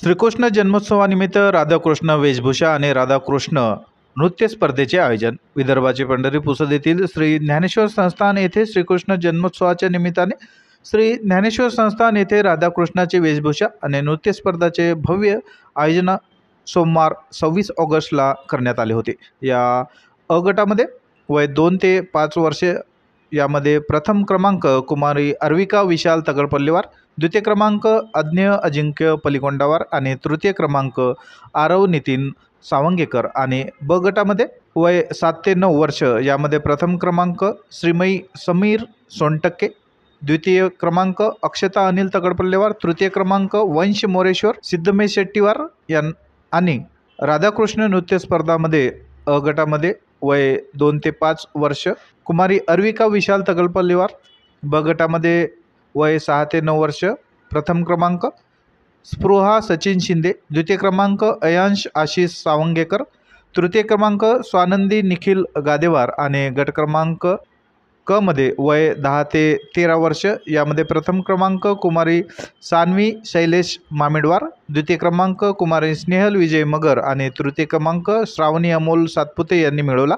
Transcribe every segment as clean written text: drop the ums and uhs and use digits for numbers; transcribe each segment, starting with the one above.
श्रीकृष्ण जन्मोत्सवानिमित्त राधाकृष्ण वेशभूषा आणि राधाकृष्ण नृत्य स्पर्धेचे आयोजन. विदर्भाचे पंढरी पुसद येथील श्री ज्ञानेश्वर संस्थान येथे श्रीकृष्ण जन्मोत्सवाच्या निमित्ताने श्री ज्ञानेश्वर संस्थान येथे राधाकृष्णाची वेशभूषा आणि नृत्य स्पर्धाचे भव्य आयोजन सोमवार 26 ऑगस्टला करण्यात आले होते. या अ गटामध्ये वय 2 ते 5 वर्षे यामध्ये प्रथम क्रमांक कुमारी अर्विका विशाल तगडपल्लीवार, द्वितीय क्रमांक अज्ञेय अजिंक्य पलिकोंडावार आणि तृतीय क्रमांक आरव नितीन सावंगेकर. आणि ब गटामध्ये वय 7 ते 9 वर्ष यामध्ये प्रथम क्रमांक श्रीमयी समीर सोनटक्के, द्वितीय क्रमांक अक्षता अनिल तगडपल्लेवार, तृतीय क्रमांक वंश मोरेश्वर सिद्धमेश शेट्टीवार आणि राधाकृष्ण नृत्य स्पर्धामध्ये अ गटामध्ये वय 2 ते 5 वर्ष कुमारी अर्विका विशाल तगडपल्लीवार, ब गटामध्ये वय 6 ते 9 वर्ष प्रथम क्रमांक स्पृहा सचिन शिंदे, द्वितीय क्रमांक अयांश आशिष सावंगेकर, तृतीय क्रमांक स्वानंदी निखिल गादेवार आणि गट क्रमांक क मध्ये वय 10 ते 13 वर्ष यामध्ये प्रथम क्रमांक कुमारी सान्वी शैलेश मामिडवार, द्वितीय क्रमांक कुमारी स्नेहल विजय मगर आणि तृतीय क्रमांक श्रावणी अमोल सातपुते यांनी मिळवला.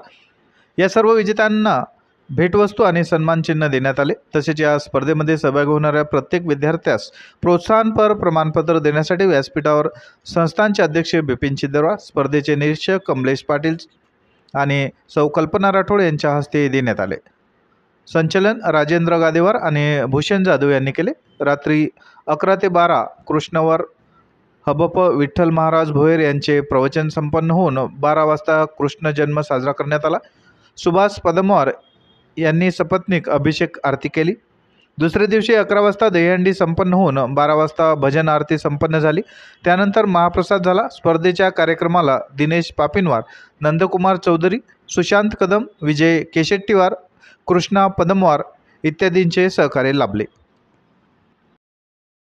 या सर्व विजेत्यांना भेटवस्तू आणि सन्मानचिन्ह देण्यात आले. तसेच या स्पर्धेमध्ये सहभागी होणाऱ्या प्रत्येक विद्यार्थ्यास प्रोत्साहनपर प्रमाणपत्र देण्यासाठी व्यासपीठावर संस्थानचे अध्यक्ष बिपिन चिदरवा, स्पर्धेचे निरीक्षक कमलेश पाटील आणि सौ कल्पना राठोड यांच्या हस्ते देण्यात आले. संचलन राजेंद्र गादेवार आणि भूषण जाधव यांनी केले. रात्री 11 ते 12 कृष्णवर हबप विठ्ठल महाराज भोयर यांचे प्रवचन संपन्न होऊन 12 वाजता कृष्ण जन्म साजरा करण्यात आला. सुभाष पदमवार यांनी सपत्नीक अभिषेक आरती केली. दुसऱ्या दिवशी 11 वाजता दहीहंडी संपन्न होऊन 12 वाजता भजन आरती संपन्न झाली. त्यानंतर महाप्रसाद झाला. स्पर्धेच्या कार्यक्रमाला दिनेश पापिनवार, नंदकुमार चौधरी, सुशांत कदम, विजय केशेट्टीवार, कृष्णा पदमवार इत्यादींचे सहकार्य लाभले.